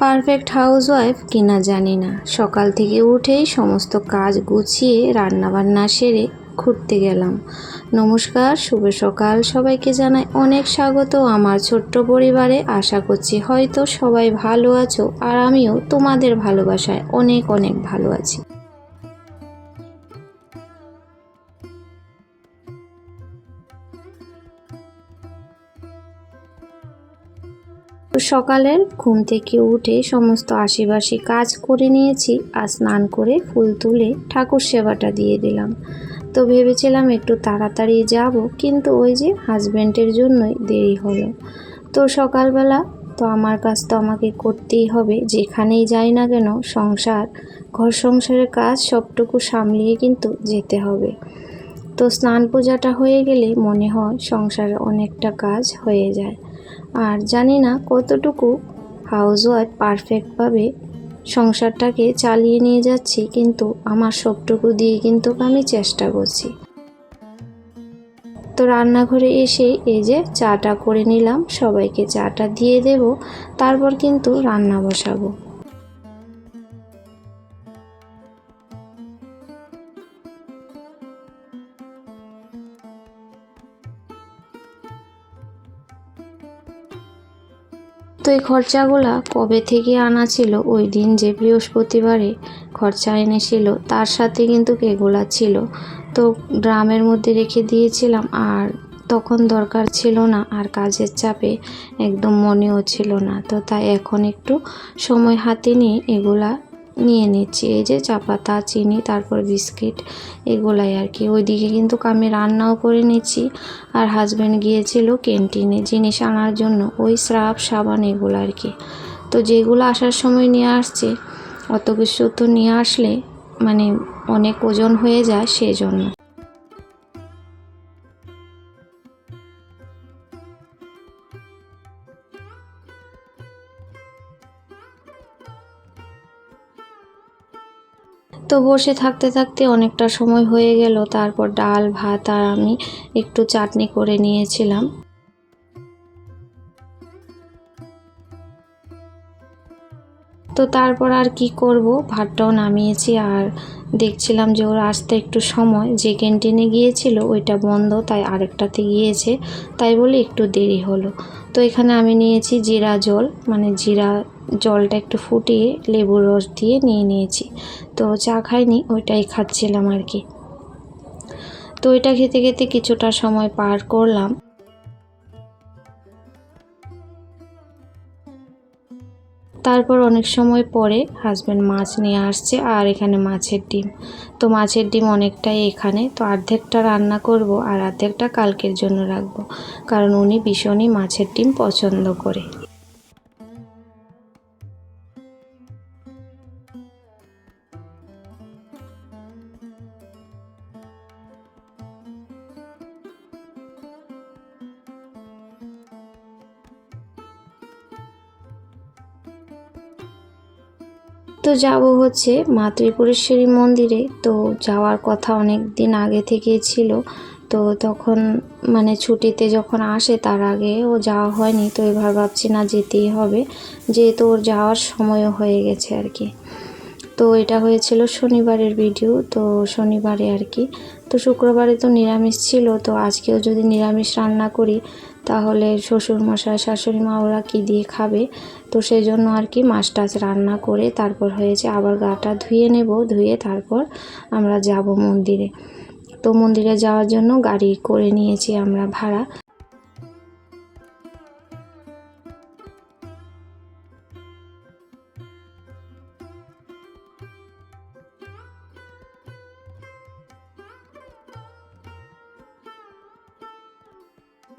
Perfect housewife কিনা জানি না, সকাল থেকে উঠেই সমস্ত কাজ গুছিয়ে রান্নাবান্না সেরে ঘুরতে গেলাম। নমস্কার, শুভ সকাল। সবাইকে জানাই অনেক স্বাগত আমার ছোট্ট পরিবারে। আশা করছি হয়তো সবাই ভালো আছো, আর আমিও তোমাদের ভালোবাসায় অনেক অনেক ভালো আছি। সকালের ঘুম থেকে উঠে সমস্ত আশিবাসি কাজ করে নিয়েছি, আর স্নান করে ফুল তুলে ঠাকুর সেবাটা দিয়ে দিলাম। তো ভেবেছিলাম একটু তাড়াতাড়ি যাব, কিন্তু ওই যে হাজব্যান্ডের জন্যই দেরি হলো। তো সকালবেলা তো আমার কাজ তো আমাকে করতেই হবে, যেখানেই যাই না কেন। ঘর সংসারের কাজ সবটুকু সামলিয়ে কিন্তু যেতে হবে। তো স্নান পূজাটা হয়ে গেলে মনে হয় সংসারে অনেকটা কাজ হয়ে যায়। আর জানি না কতটুকু হাউসওয়াইফ পারফেক্টভাবে সংসারটাকে চালিয়ে নিয়ে যাচ্ছি, কিন্তু আমার সবটুকু দিয়ে কিন্তু আমি চেষ্টা করছি। তো রান্নাঘরে এসে এই যে চাটা করে নিলাম, সবাইকে চাটা দিয়ে দেব, তারপর কিন্তু রান্না বসাবো। তো এই খরচাগুলা কবে থেকে আনা ছিল, ওই দিন যে বৃহস্পতিবারে খরচা এনেছিল তার সাথে কিন্তু এগুলা ছিল। তো ড্রামের মধ্যে রেখে দিয়েছিলাম, আর তখন দরকার ছিল না, আর কাজের চাপে একদম মনেও ছিল না। তো তাই এখন একটু সময় হাতে নিয়ে এগুলা নিয়ে নিচ্ছি। এই যে চা পাতা, চিনি, তারপর বিস্কিট, এগুলাই আর কি। ওইদিকে কিন্তু আমি রান্নাও করে নিচ্ছি, আর হাজব্যান্ড গিয়েছিল ক্যান্টিনে জিনিস আনার জন্য, ওই স্রাব সাবান এগুলো আর কি। তো যেগুলো আসার সময় নিয়ে আসছে, অত কিছু তো নিয়ে আসলে মানে অনেক ওজন হয়ে যায়, সেই জন্য। তো বসে থাকতে থাকতে অনেকটা সময় হয়ে গেল। তারপর ডাল ভাত আর আমি একটু চাটনি করে নিয়েছিলাম। তো তারপর আর কি করব, ভাতটাও নামিয়েছি, আর দেখছিলাম যে ওর আসতে একটু সময়, যে ক্যান্টিনে গিয়েছিল ওইটা বন্ধ, তাই আরেকটাতে গিয়েছে, তাই বলে একটু দেরি হলো। তো এখানে আমি নিয়েছি জিরা জল, মানে জিরা জলটা একটু ফুটিয়ে লেবুর রস দিয়ে নিয়েছি। তো চা খাইনি, ওইটাই খাচ্ছিলাম আর কি। তো এটা খেতে খেতে কিছুটা সময় পার করলাম। তারপর অনেক সময় পরে হাজব্যান্ড মাছ নিয়ে আসছে, আর এখানে মাছের ডিম। তো মাছের ডিম অনেকটাই এখানে, তো অর্ধেকটা রান্না করব আর অর্ধেকটা কালকের জন্য রাখবো, কারণ উনি ভীষণই মাছের ডিম পছন্দ করে। তো যাব হচ্ছে মা ত্রিপুরেশ্বরী মন্দিরে। তো যাওয়ার কথা অনেক দিন আগে থেকেই ছিল, তো তখন মানে ছুটিতে যখন আসে তার আগে ও যাওয়া হয়নি। তো এবার ভাবছি না, যেতেই হবে, যেহেতু ওর যাওয়ার সময়ও হয়ে গেছে আর কি। তো এটা হয়েছিল শনিবারের ভিডিও, তো শনিবারে আর কি। তো শুক্রবারে তো নিরামিষ ছিল, তো আজকেও যদি নিরামিষ রান্না করি তাহলে শ্বশুরমশাই শাশুড়ি মা ওরা কী দিয়ে খাবে। তো সেই জন্য আর কি মাছ টাছ রান্না করে তারপর হয়েছে আবার গাটা ধুয়ে নেব, ধুয়ে তারপর আমরা যাব মন্দিরে। তো মন্দিরে যাওয়ার জন্য গাড়ি করে নিয়েছি আমরা ভাড়া।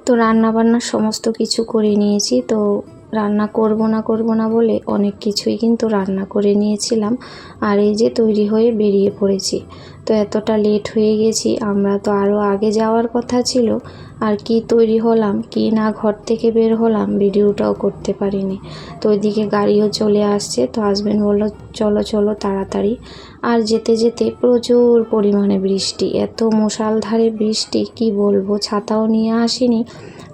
তো রান্নাবান্না সমস্ত কিছু করে নিয়েছি। তো রান্না করব না বলে অনেক কিছুই কিন্তু রান্না করে নিয়েছিলাম, আর এই যে তৈরি হয়ে বেরিয়ে পড়েছি। তো এতটা লেট হয়ে গেছি, আমরা তো আরও আগে যাওয়ার কথা ছিল, আর কি তৈরি হলাম কি না, ঘর থেকে বের হলাম, ভিডিওটাও করতে পারিনি। তো ওইদিকে গাড়িও চলে আসছে, তো হাজব্যান্ড বললো চলো চলো তাড়াতাড়ি। আর যেতে যেতে প্রচুর পরিমাণে বৃষ্টি, এত মুষলধারে বৃষ্টি কি বলবো, ছাতাও নিয়ে আসিনি,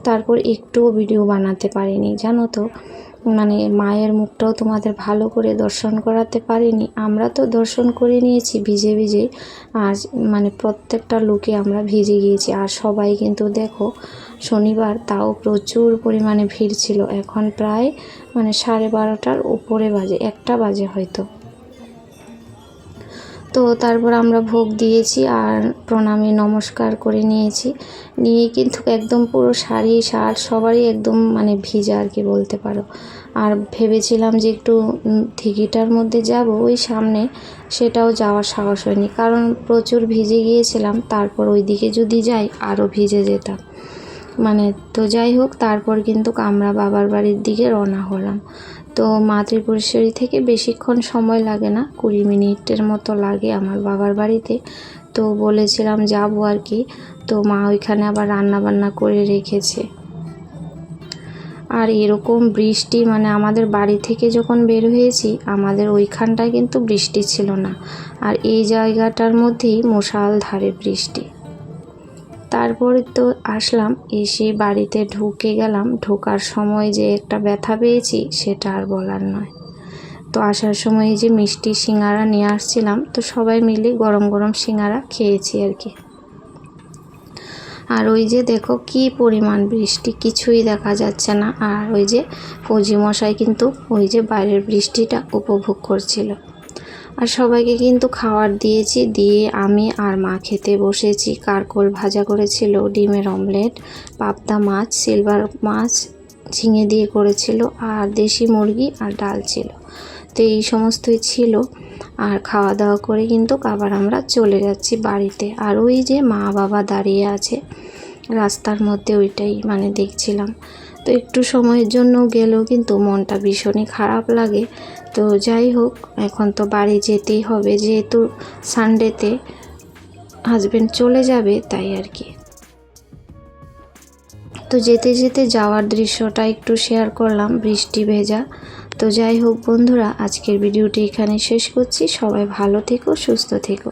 তারপর একটুও ভিডিও বানাতে পারিনি জানো তো। মানে মায়ের মুখটাও তোমাদের ভালো করে দর্শন করাতে পারিনি। আমরা তো দর্শন করে নিয়েছি ভিজে ভিজে, আর মানে প্রত্যেকটা লোকে আমরা ভিজে গিয়েছি। আর সবাই কিন্তু দেখো শনিবার, তাও প্রচুর পরিমাণে ভিড় ছিল। এখন প্রায় মানে 12:30টার উপরে বাজে, 1টা বাজে হয়তো। তো তারপর আমরা ভোগ দিয়েছি আর প্রণামী নমস্কার করে নিয়েছি। নিয়ে কিন্তু একদম পুরো শাড়ি শার্ট সবারই একদম মানে ভিজা আর কি বলতে পারো। আর ভেবেছিলাম যে একটু দিঘিটার মধ্যে যাব ওই সামনে, সেটাও যাওয়ার সাহস হয়নি, কারণ প্রচুর ভিজে গিয়েছিলাম। তারপর ওই দিকে যদি যাই আরও ভিজে যেতাম। মানে তো যাই হোক, তারপর কিন্তু আমরা বাবার বাড়ির দিকে রওনা হলাম। তো মা ত্রিপুরেশ্বরী থেকে বেশিক্ষণ সময় লাগে না, 20 মিনিটের মতো লাগে আমার বাবার বাড়িতে। তো বলেছিলাম যাব আর কি। তো মা ওইখানে আবার রান্না বান্না করে রেখেছে। আর এরকম বৃষ্টি, মানে আমাদের বাড়ি থেকে যখন বের হয়েছি আমাদের ওইখানটায় কিন্তু বৃষ্টি ছিল না, আর এই জায়গাটার মধ্যেই মুষলধারে বৃষ্টি। তারপরে তো আসলাম, এসে বাড়িতে ঢুকে গেলাম। ঢোকার সময় যে একটা ব্যথা পেয়েছি সেটা আর বলার নয়। তো আসার সময় যে মিষ্টি সিঙ্গারা নিয়ে আসছিলাম, তো সবাই মিলে গরম গরম সিঙ্গারা খেয়েছি আর কি। আর ওই যে দেখো কি পরিমাণ বৃষ্টি, কিছুই দেখা যাচ্ছে না। আর ওই যে ফৌজি মশাই কিন্তু ওই যে বাইরের বৃষ্টিটা উপভোগ করছিল। আর সবাইকে কিন্তু খাবার দিয়েছি, দিয়ে আমি আর মা খেতে বসেছি। কারকোল ভাজা করেছিল, ডিমের অমলেট, পাবদা মাছ, সিলভার মাছ ঝিঙে দিয়ে করেছিল, আর দেশি মুরগি আর ডাল ছিল। তো এই সমস্তই ছিল। আর খাওয়া দাওয়া করে কিন্তু আবার আমরা চলে যাচ্ছি বাড়িতে। আর ওই যে মা বাবা দাঁড়িয়ে আছে রাস্তার মধ্যে, ওইটাই মানে দেখছিলাম। তো একটু সময়ের জন্য গেলেও কিন্তু মনটা ভীষণই খারাপ লাগে। তো যাই হোক, এখন তো বাড়ি যেতেই হবে, যেহেতু সানডেতে হাজবেন্ড চলে যাবে, তাই আর কি। তো যেতে যেতে যাওয়ার দৃশ্যটা একটু শেয়ার করলাম, বৃষ্টি ভেজা। তো যাই হোক বন্ধুরা, আজকের ভিডিওটি এখানে শেষ করছি। সবাই ভালো থেকো, সুস্থ থেকো।